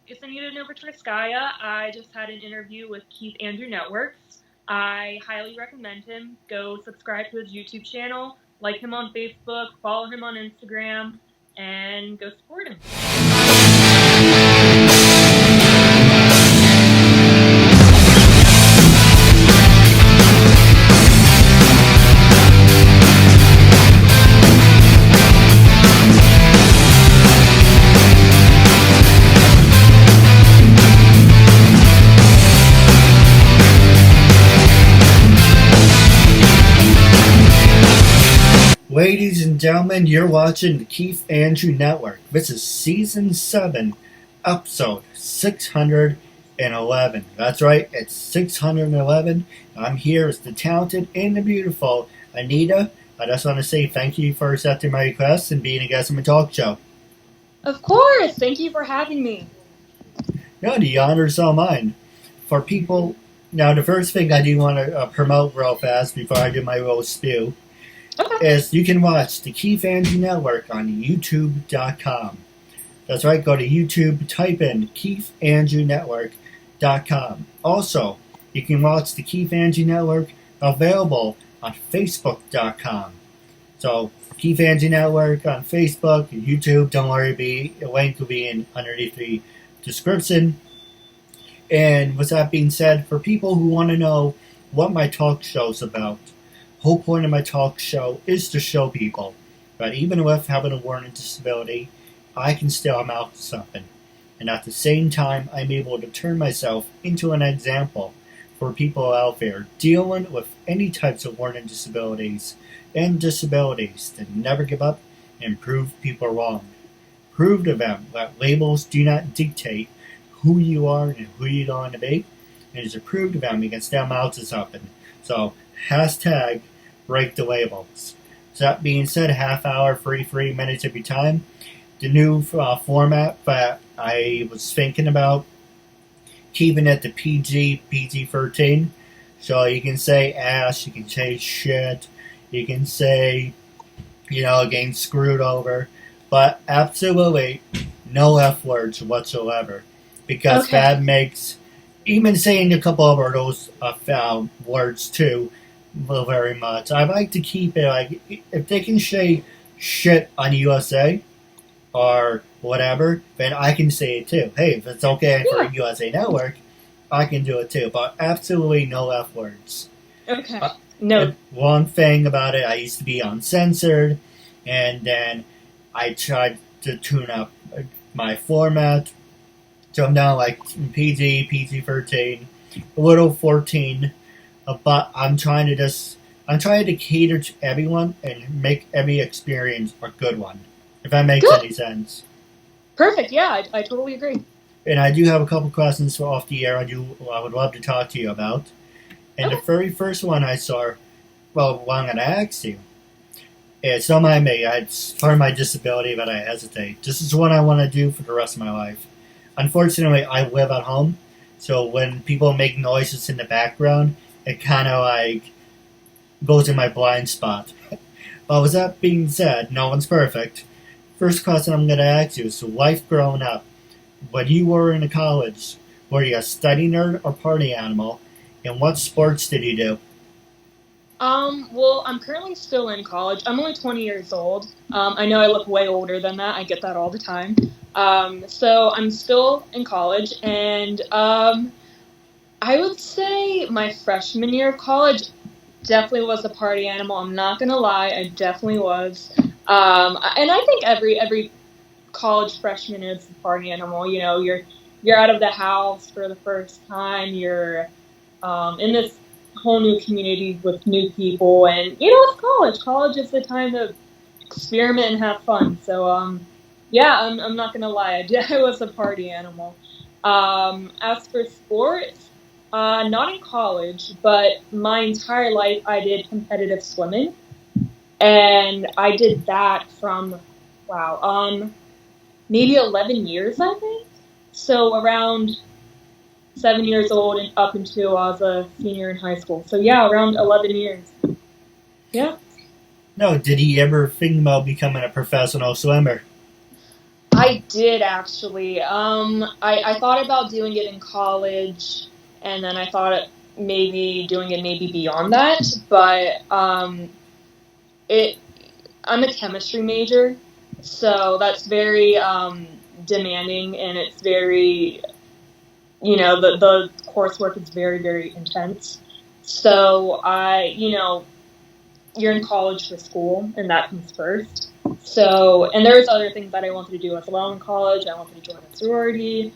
It's Anita Novatorskaya. I just had an interview with KeithAndrewNetwork. I highly recommend him. Go subscribe to his YouTube channel, like him on Facebook, follow him on Instagram, and go support him. Ladies and gentlemen, you're watching the Keith Andrew Network. This is Season 7, Episode 611. That's right, it's 611. I'm here as the talented and the beautiful Anita. I just want to say thank you for accepting my request and being a guest on my talk show. Of course! Thank you for having me. No, the honor's all mine. For people, now the first thing I do want to promote real fast before I do my little spiel. Okay. Is you can watch the Keith Andrew Network on YouTube.com. That's right, go to YouTube, type in KeithAndrewNetwork.com. Also, you can watch the Keith Andrew Network available on Facebook.com. So, Keith Andrew Network on Facebook, YouTube, don't worry, the link will be underneath the description. And with that being said, for people who want to know what my talk show's about, whole point of my talk show is to show people that even with having a learning disability, I can still amount to something. And at the same time, I'm able to turn myself into an example for people out there dealing with any types of learning disabilities and disabilities to never give up and prove people wrong. Prove to them that labels do not dictate who you are and who you're going to be, and to prove to them you can still amount to something. So, hashtag break the labels. So that being said, half hour, 3 minutes every time. The new format that I was thinking about, keeping it to PG-13. So you can say ass, you can say shit, you can say, getting screwed over, but absolutely no F words whatsoever. Because that makes, even saying a couple of those words too, very much. I like to keep it like, if they can say shit on USA or whatever, then I can say it too. Hey, if it's okay for USA Network, I can do it too. But absolutely no F words. Okay. No. One thing about it, I used to be uncensored, and then I tried to tune up my format. So I'm now like PG-13, a little 14. But I'm trying to cater to everyone and make every experience a good one, if that makes any sense. Perfect, yeah, I totally agree. And I do have a couple questions off the air I would love to talk to you about. And the very first one I saw, what I'm going to ask you, it's not my me, it's part of my disability that I hesitate. This is what I want to do for the rest of my life. Unfortunately, I live at home, so when people make noises in the background, it kind of like goes in my blind spot. But with that being said, no one's perfect. First question I'm going to ask you is, life growing up, when you were in college, were you a study nerd or party animal? And what sports did you do? Well, I'm currently still in college. I'm only 20 years old. I know I look way older than that. I get that all the time. So I'm still in college, and I would say my freshman year of college definitely was a party animal. I'm not gonna lie, I definitely was. And I think every college freshman is a party animal. You're out of the house for the first time. You're in this whole new community with new people, and it's college. College is the time to experiment and have fun. So yeah, I'm not gonna lie, I was a party animal. As for sports, not in college, but my entire life I did competitive swimming, and I did that from, maybe 11 years, I think. So around 7 years old and up until I was a senior in high school. So yeah, around 11 years. Yeah. No, did he ever think about becoming a professional swimmer? I did actually. I thought about doing it in college, and then I thought maybe doing it maybe beyond that. But it I'm a chemistry major, so that's very demanding, and it's very the coursework is very, very intense. So you're in college for school, and that comes first. So, and there's other things that I wanted to do as well in college. I wanted to join a sorority,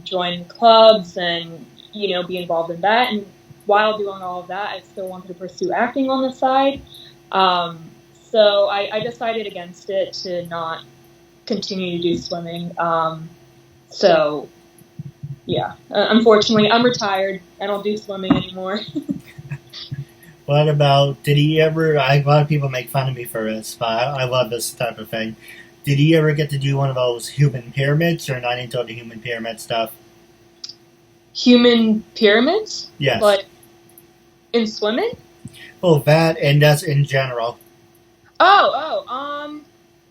join clubs, and be involved in that. And while doing all of that, I still wanted to pursue acting on the side. Um, so I decided against it to not continue to do swimming. So yeah, unfortunately, I'm retired. I don't do swimming anymore. What about, did he ever, a lot of people make fun of me for this, but I love this type of thing. Did he ever get to do one of those human pyramids, or not into the human pyramid stuff? Human pyramids? Yes. Like in swimming? Oh, that, and that's in general.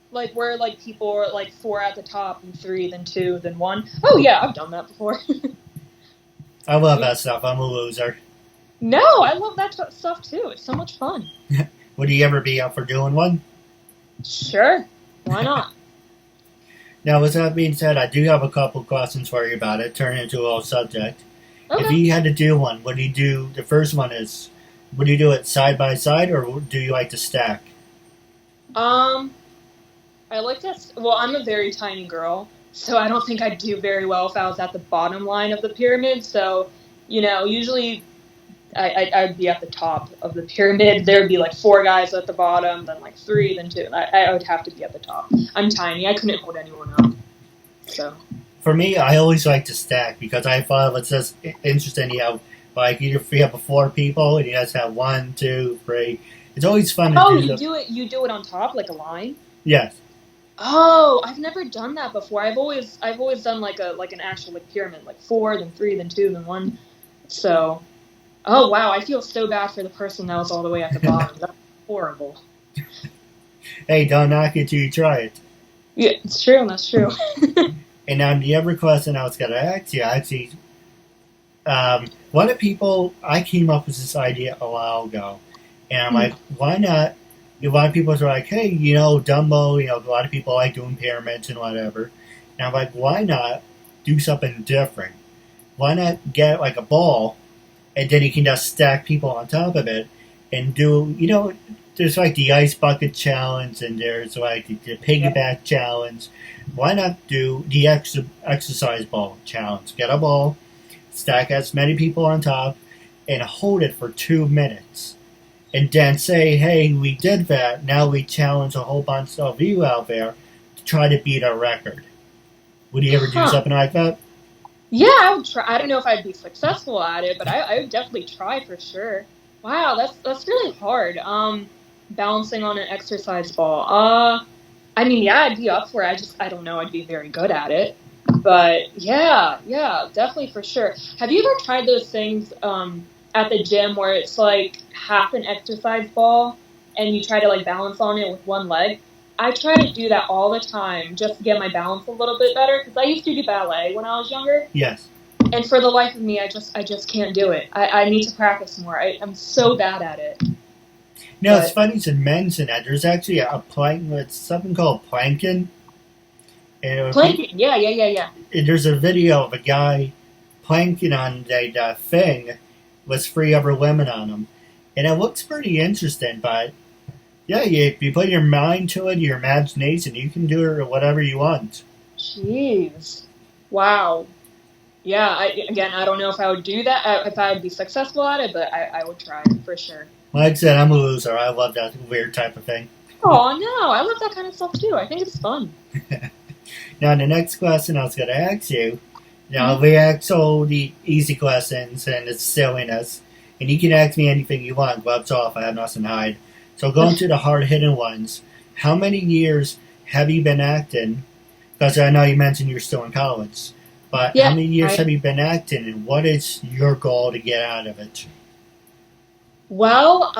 Like where like people are like 4 at the top and 3, then 2, then 1. Oh yeah, I've done that before. I love that stuff. I'm a loser. No, I love that stuff too. It's so much fun. Would he ever be up for doing one? Sure. Why not? Now, with that being said, I do have a couple questions for you about it. Turn into a little subject. Okay. If he had to do one, would he do, the first one is, would he do it side by side, or do you like to stack? I like to. Well, I'm a very tiny girl, so I don't think I'd do very well if I was at the bottom line of the pyramid. So, usually I'd be at the top of the pyramid. There'd be like 4 guys at the bottom, then like 3, then 2. I would have to be at the top. I'm tiny. I couldn't hold anyone up. So. For me, I always like to stack because I thought it's just interesting. You have like if you have 4 people and you guys have 1, 2, 3. It's always fun to do. You do it on top like a line? Yes. Oh, I've never done that before. I've always done like an actual like pyramid, like 4, then 3, then 2, then 1. So, oh wow, I feel so bad for the person that was all the way at the bottom. That's horrible. Hey, don't knock it till you try it. Yeah, it's true. That's true. And now the other question I was going to ask you, actually, one of people, I came up with this idea a while ago, and I'm like, why not? A lot of people are like, hey, Dumbo, a lot of people like doing pyramids and whatever. And I'm like, why not do something different? Why not get like a ball, and then you can just stack people on top of it and do, there's like the ice bucket challenge and there's like the piggyback challenge. Why not do the exercise ball challenge? Get a ball, stack as many people on top, and hold it for 2 minutes. And then say, hey, we did that. Now we challenge a whole bunch of you out there to try to beat our record. Would you ever do something like that? Yeah, I would try. I don't know if I'd be successful at it, but I would definitely try for sure. Wow, that's really hard. Balancing on an exercise ball. I mean, yeah, I'd be up for it. I don't know. I'd be very good at it. But yeah, definitely for sure. Have you ever tried those things at the gym where it's like half an exercise ball and you try to like balance on it with one leg? I try to do that all the time just to get my balance a little bit better because I used to do ballet when I was younger. Yes. And for the life of me, I just can't do it. I need to practice more. I'm so bad at it. No, it's funny to mention that. There's actually it's something called planking. Planking, yeah. There's a video of a guy planking on the thing with 3 other women on him. And it looks pretty interesting, but yeah, you put your mind to it, your imagination, you can do it whatever you want. Jeez. Wow. Yeah, I don't know if I would do that, if I would be successful at it, but I would try for sure. Like I said, I'm a loser. I love that weird type of thing. Oh, no, I love that kind of stuff too. I think it's fun. Now, the next question I was going to ask you, we ask all the easy questions and it's silliness, and you can ask me anything you want. Gloves off, I have nothing to hide. So going to the hard-hitting ones, how many years have you been acting? Because I know you mentioned you're still in college. But how many years have you been acting, and what is your goal to get out of it? Well,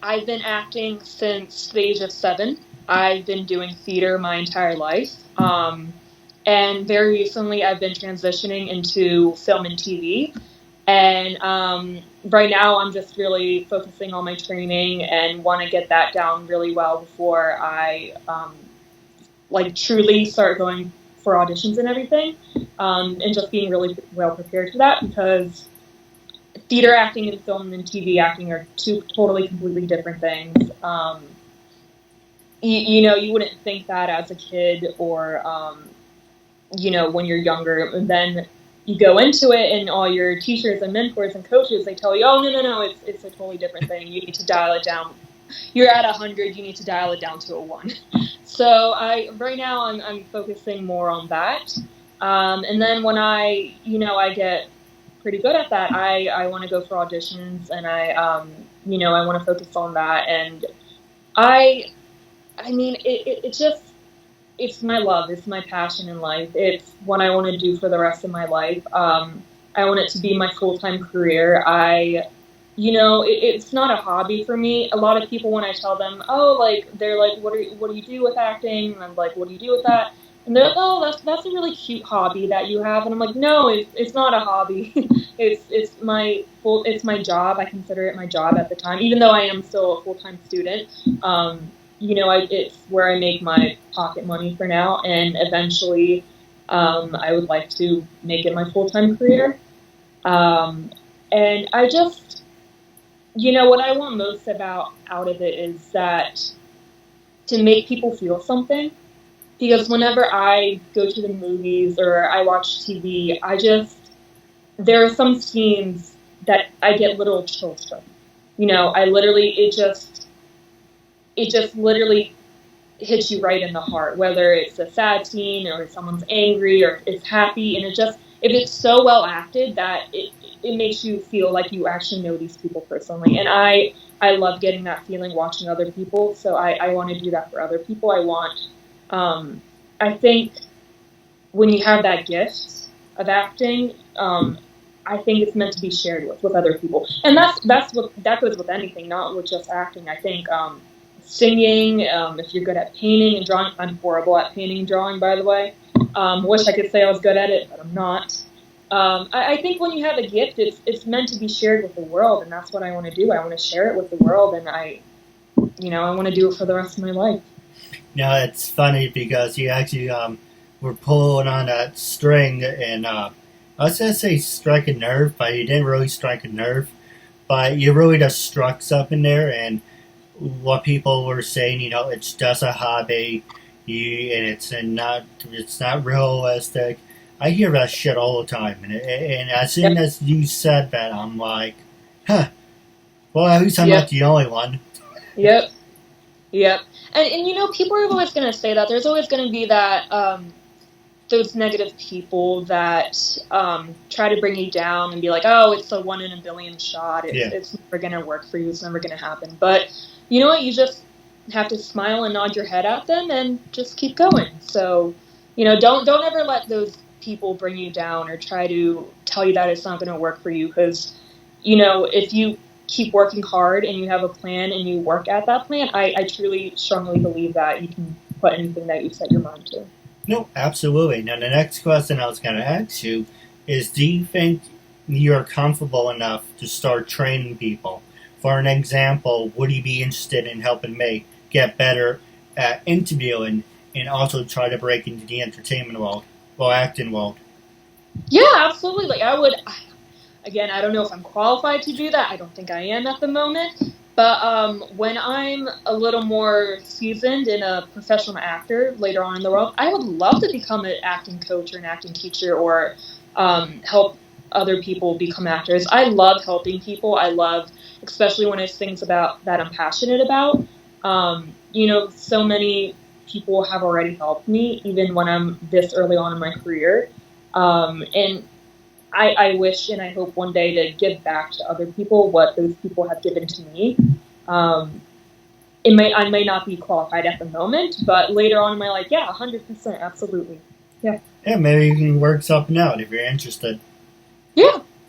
I've been acting since the age of 7. I've been doing theater my entire life. And very recently, I've been transitioning into film and TV. And right now, I'm just really focusing on my training and want to get that down really well before I truly start going for auditions and everything. And just being really well prepared for that, because theater acting and film and TV acting are two totally completely different things. You wouldn't think that as a kid, or when you're younger. And then you go into it, and all your teachers and mentors and coaches, they tell you, oh, no, it's a totally different thing. You need to dial it down. You're at 100, you need to dial it down to a 1. So right now I'm focusing more on that. And then when I get pretty good at that, I want to go for auditions, and I want to focus on that. And it's my love. It's my passion in life. It's what I want to do for the rest of my life. I want it to be my full-time career. It's not a hobby for me. A lot of people, when I tell them, they're like, what do you do with acting? And I'm like, what do you do with that? And they're like, oh, that's a really cute hobby that you have. And I'm like, no, it's not a hobby. it's my job. I consider it my job at the time, even though I am still a full-time student. It's where I make my pocket money for now, and eventually, I would like to make it my full-time career. And I just, what I want most out of it is that to make people feel something. Because whenever I go to the movies or I watch TV, there are some scenes that I get little chills from. It just literally hits you right in the heart, whether it's a sad scene or someone's angry or it's happy. And if it's so well acted that it makes you feel like you actually know these people personally. And I love getting that feeling watching other people. So I want to do that for other people. I think when you have that gift of acting, I think it's meant to be shared with other people. And that goes with anything, not with just acting. I think, singing, if you're good at painting and drawing. I'm horrible at painting and drawing, by the way. Wish I could say I was good at it, but I'm not. I think when you have a gift, it's meant to be shared with the world, and that's what I want to do. I want to share it with the world, and I want to do it for the rest of my life. Now, it's funny because you actually were pulling on that string, and I was going to say strike a nerve, but you didn't really strike a nerve. But you really just struck something there, and what people were saying, it's just a hobby, and it's not realistic. I hear that shit all the time, and as soon as you said that, I'm like, huh. Well, at least I'm not the only one. Yep. And people are always going to say that. There's always going to be that those negative people that try to bring you down and be like, oh, it's a 1 in a billion shot. It's never going to work for you. It's never going to happen. But you know what? You just have to smile and nod your head at them and just keep going. So, don't ever let those people bring you down or try to tell you that it's not going to work for you. Because, if you keep working hard and you have a plan and you work at that plan, I truly strongly believe that you can put anything that you set your mind to. No, absolutely. Now, the next question I was going to ask you is, do you think you're comfortable enough to start training people? For an example, would you be interested in helping me get better at interviewing and also try to break into the entertainment world or acting world? Yeah, absolutely. I would. Again, I don't know if I'm qualified to do that. I don't think I am at the moment. But when I'm a little more seasoned and a professional actor later on in the world, I would love to become an acting coach or an acting teacher, or help other people become actors. I love helping people. I love, especially when it's things about that I'm passionate about. So many people have already helped me, even when I'm this early on in my career. And I wish and I hope one day to give back to other people what those people have given to me. I may not be qualified at the moment, but later on in my life, 100%, absolutely. Yeah. Yeah, maybe you can work something out if you're interested.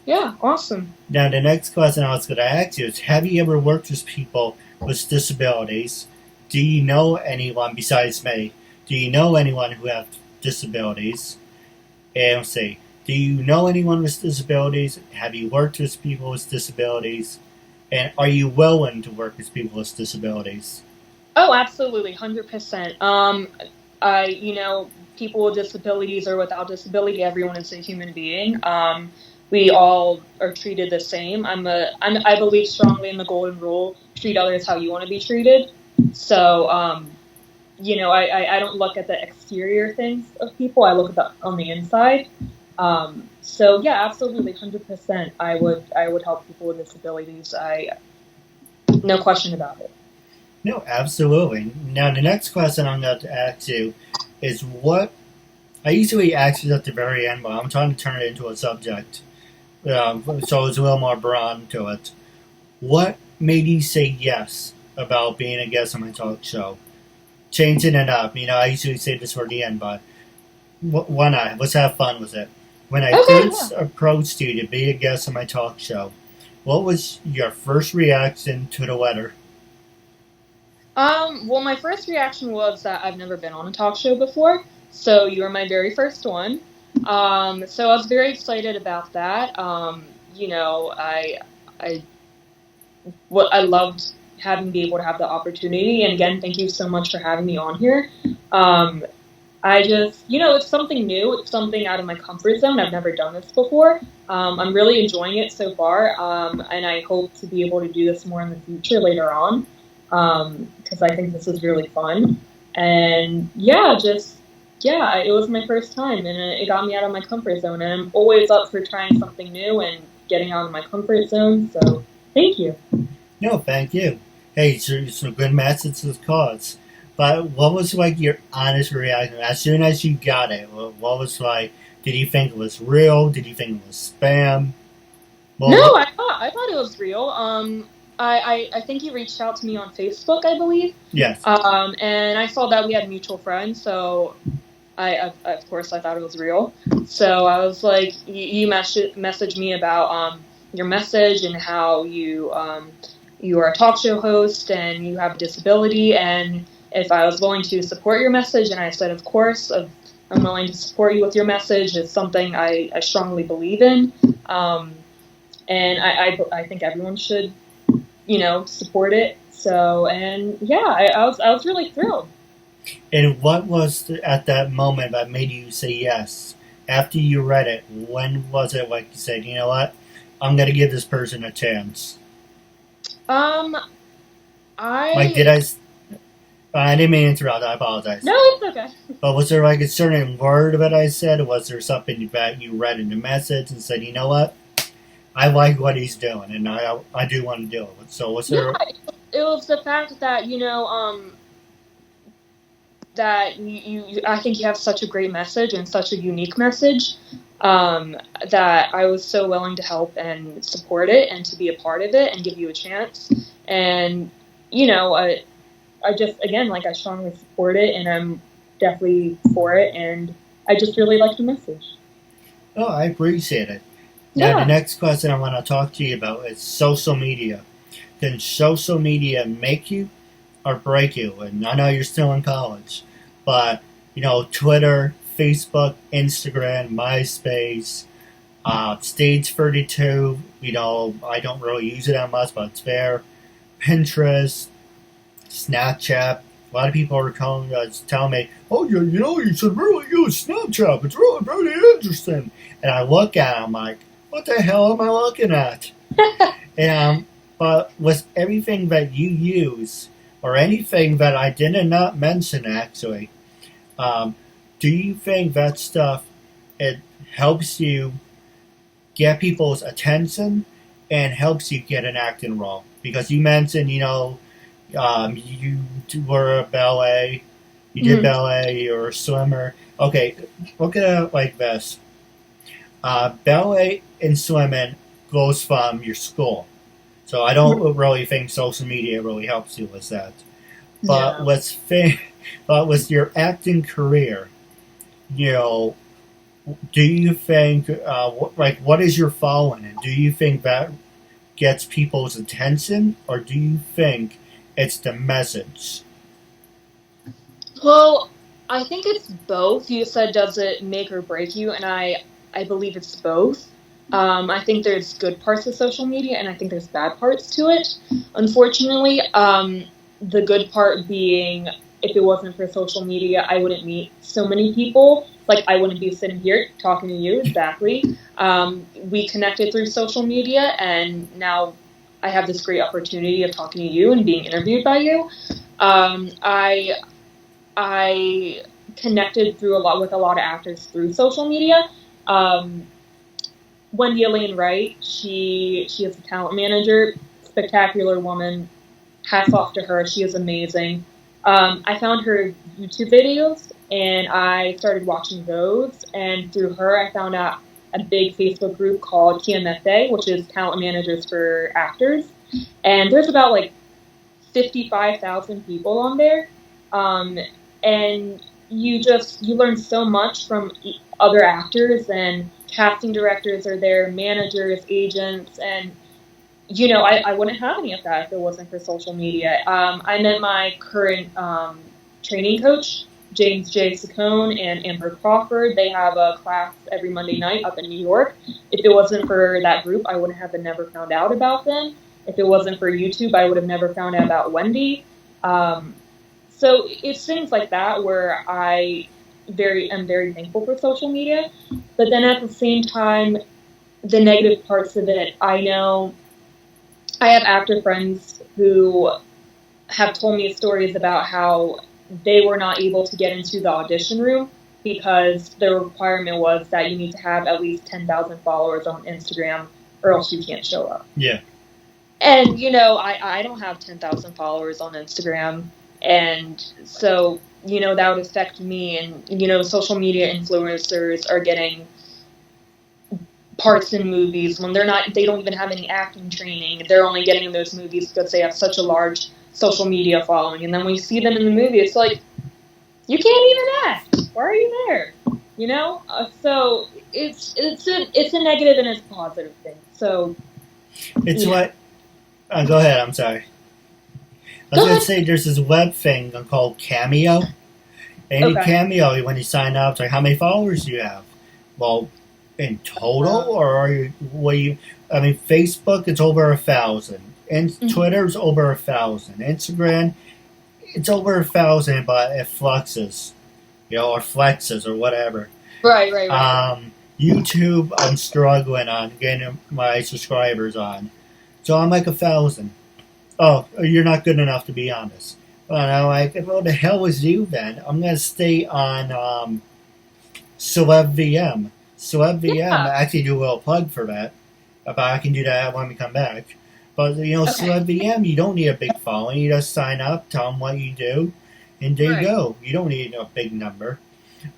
Yeah, awesome. Now, the next question I was going to ask you is, have you ever worked with people with disabilities? Do you know anyone besides me do you know anyone who have disabilities? And let's see, do you know anyone with disabilities? Have you worked with people with disabilities? And are you willing to work with people with disabilities? Oh, absolutely, 100%. People with disabilities or without disability, everyone is a human being. We all are treated the same. I believe strongly in the golden rule: treat others how you want to be treated. So, I don't look at the exterior things of people. I look at on the inside. So yeah, absolutely, 100%. I would help people with disabilities. No question about it. No, absolutely. Now, the next question I'm going to ask you is what I usually ask this at the very end, but I'm trying to turn it into a subject. So it's a little more broad to it. What made you say yes about being a guest on my talk show? Changing it up. I usually say this for the end, but why not? Let's have fun with it. When I Okay, first approached you to be a guest on my talk show, what was your first reaction to the letter? Well, my first reaction was that I've never been on a talk show before, so you were my very first one. So I was very excited about that. I I loved having be able to have the opportunity, and again, thank you so much for having me on here. Um, I just, it's something new. It's something out of my comfort zone. I've never done this before. I'm really enjoying it so far, and I hope to be able to do this more in the future later on, because I think this is really fun. And yeah, it was my first time, and it got me out of my comfort zone. And I'm always up for trying something new and getting out of my comfort zone. So thank you. No, thank you. Hey, it's a good message to the cause. But what was like your honest reaction as soon as you got it? What was like? Did you think it was real? Did you think it was spam? No, Well, I thought it was real. I think you reached out to me on Facebook, I believe. yes. And I saw that we had mutual friends, so of course I thought it was real. So I was like, you messaged me about your message and how you are a talk show host and you have a disability, and if I was willing to support your message, and I said, of course, I'm willing to support you with your message. It's something I strongly believe in. Um, and I think everyone should, support it. So, and yeah, I was really thrilled. And what was at that moment that made you say yes? After you read it, when was it like you said, you know what? I'm going to give this person a chance? Um, Like, I I didn't mean to interrupt, I apologize. No, it's okay. But was there like a certain word that I said, or was there something that you read in the message and said, you know what? I like what he's doing, and I do want to do it. So was Yeah, there? it was the fact that that I think you have such a great message and such a unique message, that I was so willing to help and support it and to be a part of it and give you a chance. And I just, again, like, I strongly support it, and I'm definitely for it, and I just really like the message. Oh, I appreciate it. Now the Yeah. next question I want to talk to you about is social media. Can social media make you or break you? And I know you're still in college, but Twitter, Facebook, Instagram, MySpace, Stage 32. I don't really use it that much, but it's there. Pinterest, Snapchat. A lot of people are telling me, "Oh, you should really use Snapchat. It's really very interesting." And I look at it, I'm like, "What the hell am I looking at?" And but with everything that you use, or anything that I did not mention, actually, um, do you think that stuff it helps you get people's attention and helps you get an acting role? Because you mentioned, you were a ballet, you did Mhm. ballet, you're a swimmer. Okay, look at it like this. Ballet and swimming goes from your school. So I don't really think social media really helps you with that. But No. but with your acting career, you know, do you think what is your following? And do you think that gets people's attention, or do you think it's the message? Well, I think it's both. You said, does it make or break you? And I believe it's both. I think there's good parts of social media, and I think there's bad parts to it. Unfortunately, the good part being, if it wasn't for social media, I wouldn't meet so many people. Like, I wouldn't be sitting here talking to you, exactly. We connected through social media, and now I have this great opportunity of talking to you and being interviewed by you. I connected through with a lot of actors through social media. Wendy Elaine Wright, she is a talent manager, spectacular woman. Hats off to her. She is amazing. I found her YouTube videos and I started watching those. And through her, I found out a big Facebook group called TMFA, which is Talent Managers for Actors. And there's about like 55,000 people on there. And you learn so much from other actors, and casting directors are there, managers, agents, and I wouldn't have any of that if it wasn't for social media. I met my current training coach, James J. Saccone and Amber Crawford. They have a class every Monday night up in New York. If it wasn't for that group, I wouldn't have never found out about them. If it wasn't for YouTube, I would have never found out about Wendy. So it's things like that where I am very thankful for social media. But then at the same time, the negative parts of it, I know I have actor friends who have told me stories about how they were not able to get into the audition room because the requirement was that you need to have at least 10,000 followers on Instagram or else you can't show up. Yeah. And, I don't have 10,000 followers on Instagram. And so, that would affect me. And, social media influencers are getting parts in movies when they don't even have any acting training. They're only getting in those movies because they have such a large social media following. And then when you see them in the movie, it's like, you can't even act. Why are you there? So it's a negative and it's a positive thing. So it's what. Go ahead. I'm sorry. I was going to say there's this web thing called Cameo. And Cameo, when you sign up, it's like, how many followers do you have? Well, in total, or are you? Facebook, it's over 1,000. And Twitter's over 1,000. Instagram, it's over 1,000, but it fluxes, or flexes, or whatever. Right. YouTube, I'm struggling on getting my subscribers on. So I'm like 1,000. Oh, you're not good enough to be honest. Well, I'm like, what the hell is you then? I'm going to stay on CelebVM. CelebVM, I actually do a little plug for that. But I can do that when we come back. But, CelebVM, you don't need a big following. You just sign up, tell them what you do, and there you go. You don't need a big number.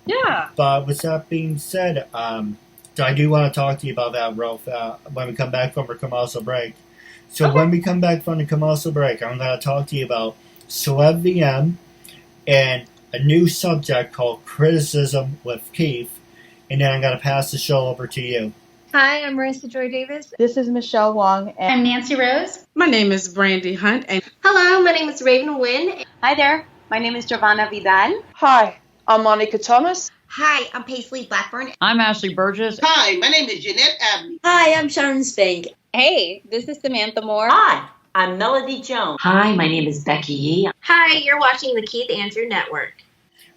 Yeah. But with that being said, I do want to talk to you about that, when we come back from our commercial break. So when we come back from the commercial break, I'm going to talk to you about CelebVM and a new subject called Criticism with Keith. And then I'm going to pass the show over to you. Hi, I'm Marissa Joy Davis. This is Michelle Wong. And I'm Nancy Rose. My name is Brandy Hunt. And hello, my name is Raven Nguyen. Hi there. My name is Giovanna Vidal. Hi, I'm Monica Thomas. Hi, I'm Paisley Blackburn. I'm Ashley Burgess. Hi, my name is Jeanette Abney. Hi, I'm Sharon Spank. Hey, this is Samantha Moore. Hi, I'm Melody Jones. Hi, my name is Becky Yee. Hi, you're watching the Keith Andrew Network.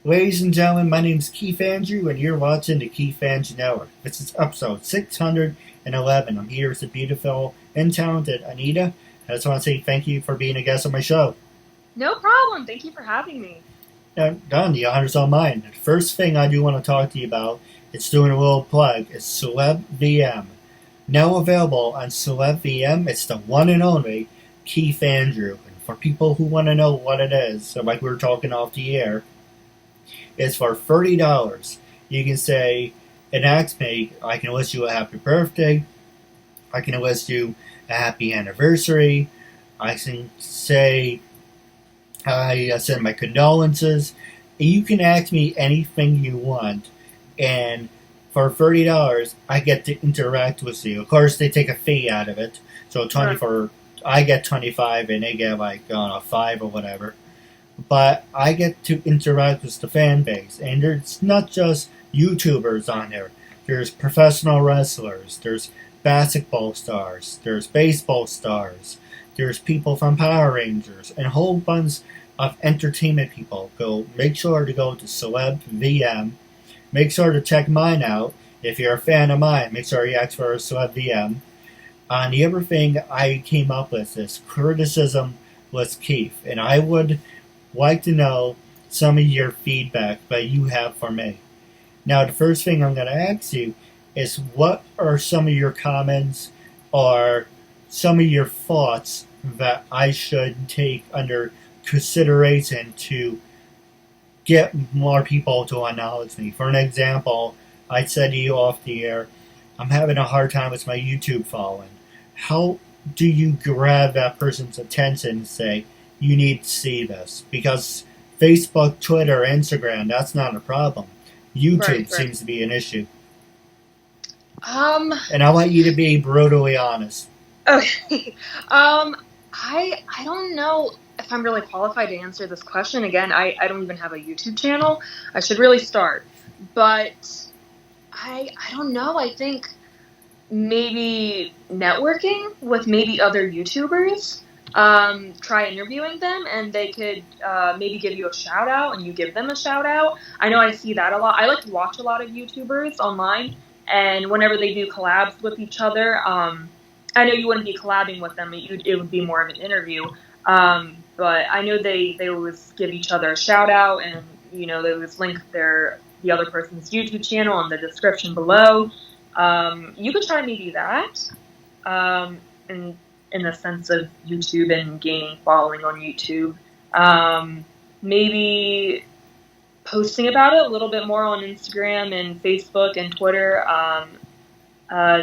Ladies and gentlemen, my name is Keith Andrew, and you're watching the Keith Andrew Network. This is episode 611. I'm here with the beautiful and talented Anita. I just want to say thank you for being a guest on my show. No problem. Thank you for having me. Done. The honor's all mine. The first thing I do want to talk to you about, it's doing a little plug, is CelebVM. Now available on CelebVM, it's the one and only Keith Andrew. And for people who want to know what it is, so like we were talking off the air, it's for $30. You can say, and ask me, I can wish you a happy birthday, I can wish you a happy anniversary, I can say, I send my condolences. You can ask me anything you want, and for $30, I get to interact with you. Of course, they take a fee out of it, so I get 25, and they get like 5 or whatever. but I get to interact with the fan base, and there's not just YouTubers on there. There's professional wrestlers, there's basketball stars, there's baseball stars, there's people from Power Rangers, and a whole bunch of entertainment people. Make sure to go to Celeb VM. Make sure to check mine out. If you're a fan of mine, make sure you ask for a Celeb VM. And the other thing I came up with is criticism was Keith, and I would like to know some of your feedback that you have for me. Now, the first thing I'm going to ask you is, what are some of your comments or some of your thoughts that I should take under consideration to get more people to acknowledge me? For an example, I said to you off the air, I'm having a hard time with my YouTube following. How do you grab that person's attention and say, you need to see this? Because Facebook, Twitter, Instagram, that's not a problem. YouTube seems to be an issue. And I want you to be brutally honest. Okay. I don't know if I'm really qualified to answer this question. Again, I don't even have a YouTube channel. I should really start. But I don't know. I think maybe networking with maybe other YouTubers. Try interviewing them, and they could maybe give you a shout out, and you give them a shout out. I know I see that a lot. I like to watch a lot of YouTubers online, and whenever they do collabs with each other, I know you wouldn't be collabing with them. It would be more of an interview. But I know they always give each other a shout out, and they always link the other person's YouTube channel in the description below. You could try maybe that. And in the sense of YouTube and gaining following on YouTube. Maybe posting about it a little bit more on Instagram and Facebook and Twitter.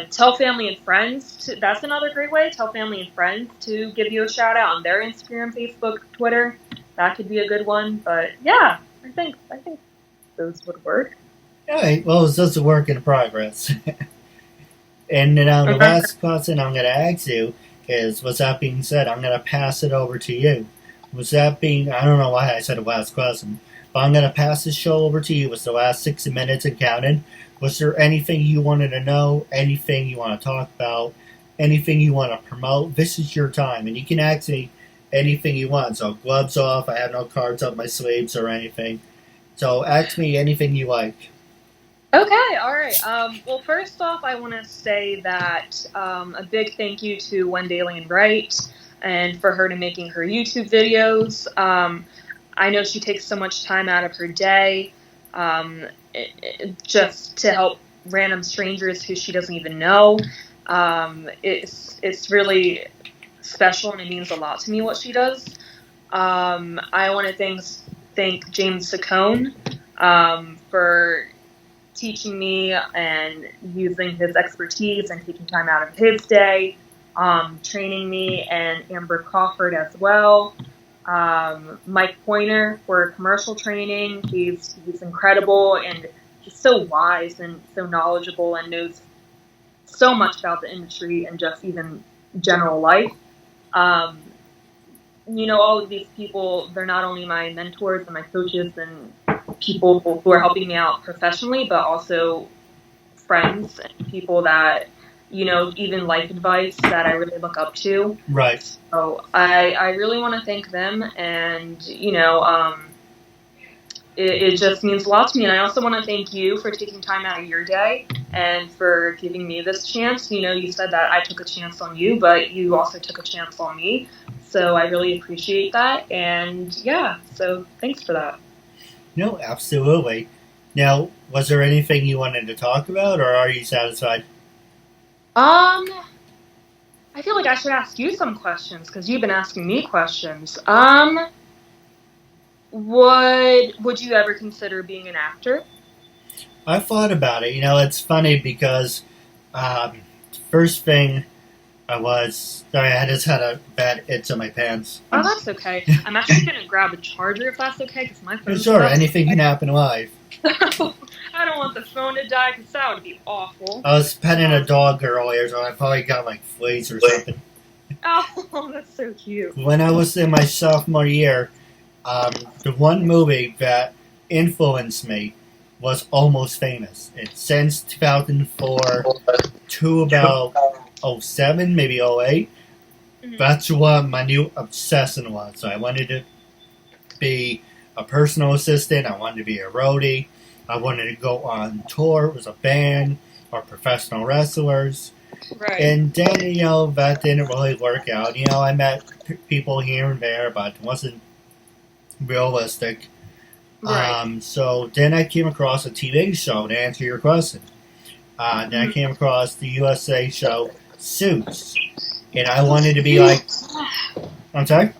Tell family and friends. That's another great way. Tell family and friends to give you a shout out on their Instagram, Facebook, Twitter. That could be a good one. But yeah, I think those would work. All right. Well, it's just a work in progress. And now the last question I'm going to ask you is, with that being said, I'm going to pass it over to you. I don't know why I said the last question, but I'm going to pass the show over to you. It's the last 60 minutes and counting. Was there anything you wanted to know, anything you want to talk about, anything you want to promote? This is your time, and you can ask me anything you want. So gloves off, I have no cards up my sleeves or anything. So ask me anything you like. Okay, all right. Well, first off, I want to say that a big thank you to Wendalian Wright and for her to making her YouTube videos. I know she takes so much time out of her day just to help random strangers who she doesn't even know. It's really special, and it means a lot to me what she does. I want to thank James Saccone for teaching me and using his expertise and taking time out of his day, training me, and Amber Crawford as well. Mike Pointer for commercial training. He's incredible, and he's so wise and so knowledgeable and knows so much about the industry and just even general life. All of these people, they're not only my mentors and my coaches and people who are helping me out professionally, but also friends and people that, even life advice that I really look up to. Right. So I really want to thank them, and, it just means a lot to me. And I also want to thank you for taking time out of your day and for giving me this chance. You said that I took a chance on you, but you also took a chance on me. So I really appreciate that. And yeah, so thanks for that. No, absolutely. Now, was there anything you wanted to talk about, or are you satisfied? I feel like I should ask you some questions because you've been asking me questions. Would you ever consider being an actor? I thought about it. It's funny because first thing I just had a bad itch on my pants. Oh, that's okay. I'm actually going to grab a charger if that's okay, because my phone's Sure, anything can happen live. I don't want the phone to die, because that would be awful. I was petting a dog earlier, so I probably got fleas or something. Oh, that's so cute. When I was in my sophomore year, the one movie that influenced me was Almost Famous. It's since 2004 to about 07, maybe 08. That's what my new obsession was. So I wanted to be a personal assistant. I wanted to be a roadie. I wanted to go on tour with a band or professional wrestlers. Right. And then, that didn't really work out. I met people here and there, but it wasn't realistic. Right. So then I came across a TV show to answer your question. Then I came across the USA show Suits. And I wanted to be like... I'm sorry?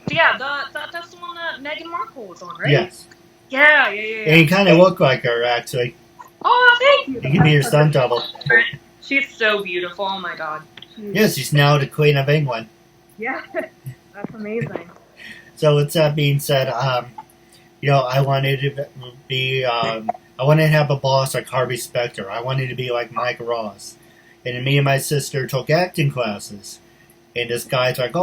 Yeah, that's the one that Meghan Markle was on, right? Yes. Yeah. And he kind of looked like her, actually. Oh, thank you. You can be your stunt double. She's so beautiful. Oh, my God. Yes, she's now the Queen of England. Yeah, that's amazing. So with that being said, I wanted to be... I wanted to have a boss like Harvey Specter. I wanted to be like Mike Ross. And then me and my sister took acting classes. And this guy's like,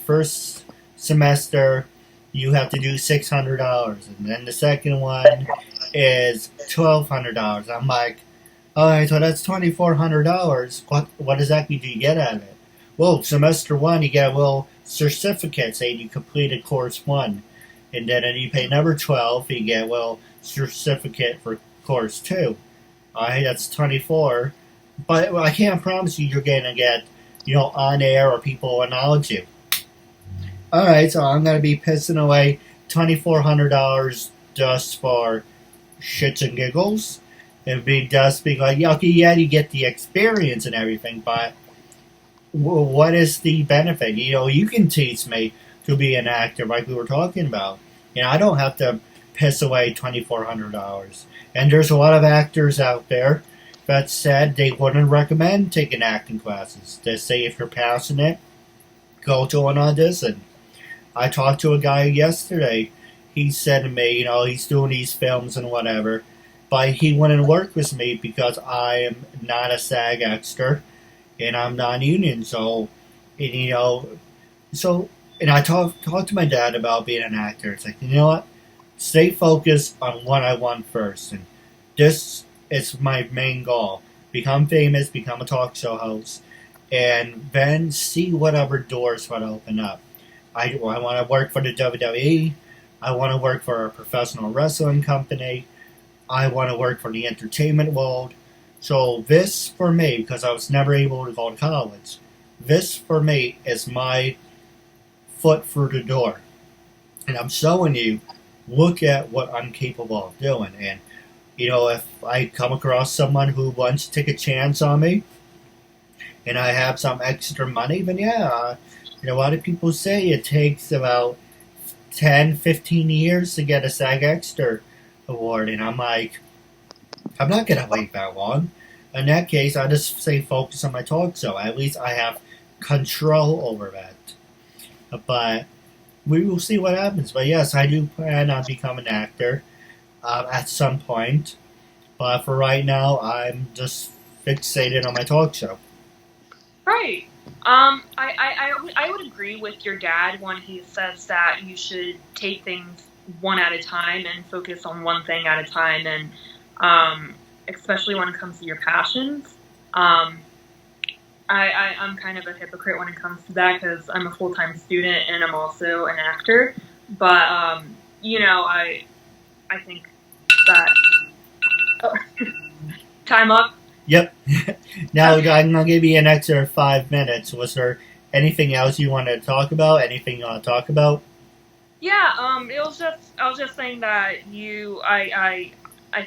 first semester you have to do $600. And then the second one is $1,200. I'm like, alright, so that's $2,400. What exactly do you get out of it? Well, semester 1 you get a little certificate saying you completed course 1. And then you pay number 12, you get a little certificate for course 2. Alright, that's 24. But I can't promise you're going to get, on air or people acknowledge you. Alright, so I'm going to be pissing away $2,400 just for shits and giggles. And just being like, okay, yeah, you get the experience and everything, but what is the benefit? You can teach me to be an actor like we were talking about. I don't have to piss away $2,400. And there's a lot of actors out there that said they wouldn't recommend taking acting classes. They say if you're passionate, go to an audition. I talked to a guy yesterday. He said to me, he's doing these films and whatever, but he wouldn't work with me because I am not a SAG extra and I'm non-union. So, and I talked to my dad about being an actor. It's like, you know what? Stay focused on what I want first. And this is my main goal. Become famous, become a talk show host, and then see what other doors want to open up. I want to work for the WWE. I want to work for a professional wrestling company. I want to work for the entertainment world. So this, for me, because I was never able to go to college, this, for me, is my foot through the door. And I'm showing you, look at what I'm capable of doing. And, if I come across someone who wants to take a chance on me, and I have some extra money, then yeah, a lot of people say it takes about 10, 15 years to get a SAG Extra award. And I'm like, I'm not going to wait that long. In that case, I just say focus on my talk show. At least I have control over that. But we will see what happens. But yes, I do plan on becoming an actor at some point. But for right now, I'm just fixated on my talk show. Right. I would agree with your dad when he says that you should take things one at a time and focus on one thing at a time, and especially when it comes to your passions. I'm kind of a hypocrite when it comes to that because I'm a full-time student and I'm also an actor. But I think that time up. Yep. Now I'm gonna give you an extra 5 minutes. Was there anything else you wanted to talk about? Anything you want to talk about? Yeah. I was just saying that I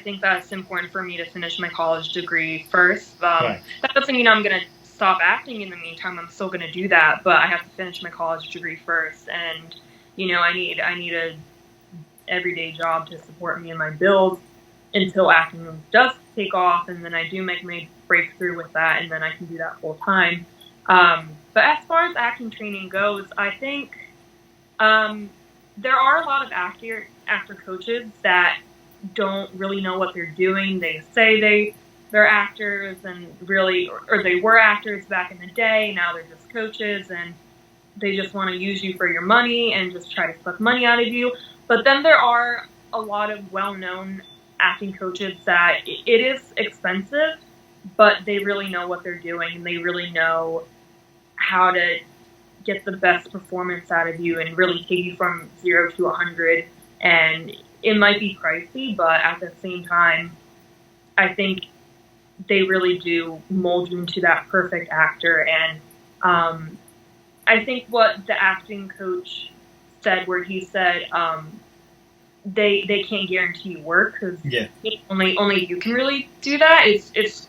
think that's important for me to finish my college degree first. Right. That doesn't mean I'm gonna stop acting in the meantime. I'm still gonna do that, but I have to finish my college degree first, and I need a everyday job to support me and my bills until acting does take off, and then I do make my breakthrough with that, and then I can do that full time. But as far as acting training goes, I think there are a lot of actor coaches that don't really know what they're doing. They say they're actors and really, or they were actors back in the day. Now they're just coaches, and they just want to use you for your money and just try to suck money out of you. But then there are a lot of well-known acting coaches that it is expensive, but they really know what they're doing, and they really know how to get the best performance out of you and really take you from 0 to 100. And it might be pricey, but at the same time, I think they really do mold you into that perfect actor. And I think what the acting coach said, where he said they can't guarantee work because only you can really do that. It's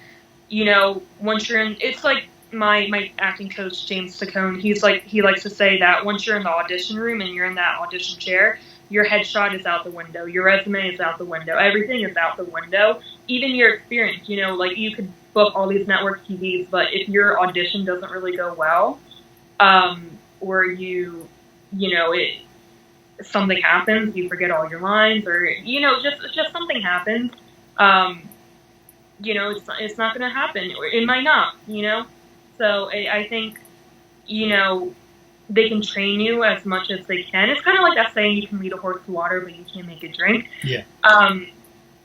once you're in, it's like my acting coach James Saccone. He likes to say that once you're in the audition room and you're in that audition chair, your headshot is out the window, your resume is out the window, everything is out the window, even your experience. Like you could book all these network TVs, but if your audition doesn't really go well, or something happens, you forget all your lines, or just something happens, it's not going to happen, or it might not, So I think, they can train you as much as they can. It's kind of like that saying, you can lead a horse to water, but you can't make it drink. Yeah.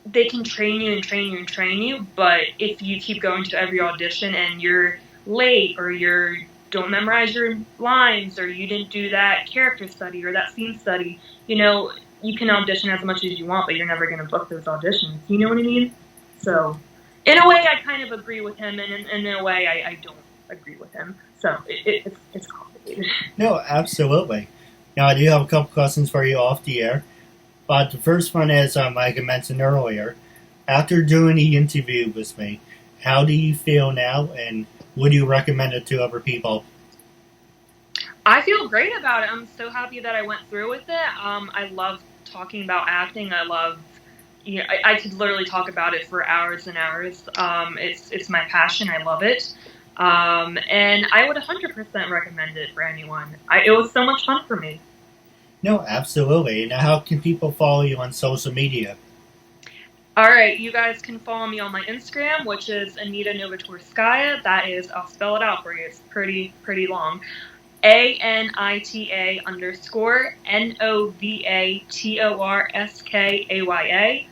They can train you and train you and train you, but if you keep going to every audition and you're late, or you don't memorize your lines, or you didn't do that character study or that scene study, you can audition as much as you want, but you're never going to book those auditions. You know what I mean? So, in a way, I kind of agree with him, and in a way, I don't agree with him. So, it's complicated. No, absolutely. Now, I do have a couple questions for you off the air. But the first one is, like I mentioned earlier, after doing the interview with me, how do you feel now, and would you recommend it to other people? I feel great about it. I'm so happy that I went through with it. I love talking about acting. I love, I could literally talk about it for hours and hours. It's my passion. I love it. And I would 100% recommend it for anyone. It was so much fun for me. No, absolutely. Now, how can people follow you on social media? All right, you guys can follow me on my Instagram, which is Anita Novatorskaya. That is, I'll spell it out for you. It's pretty long. ANITA_NOVATORSKAYA.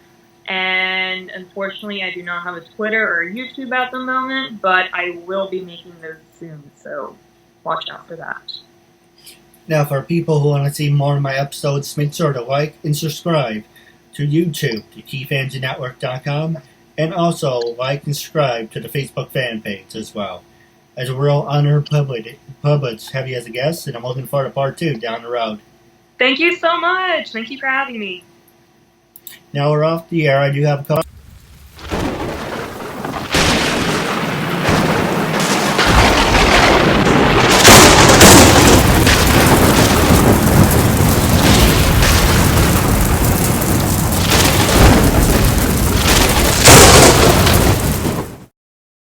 And unfortunately, I do not have a Twitter or a YouTube at the moment, but I will be making those soon, so watch out for that. Now, for people who want to see more of my episodes, make sure to like and subscribe to YouTube, to KeithAndrewNetWork.com, and also like and subscribe to the Facebook fan page as well. As a real honor public have you as a guest, and I'm looking forward to part 2 down the road. Thank you so much. Thank you for having me. Now we're off the air. I do have a couple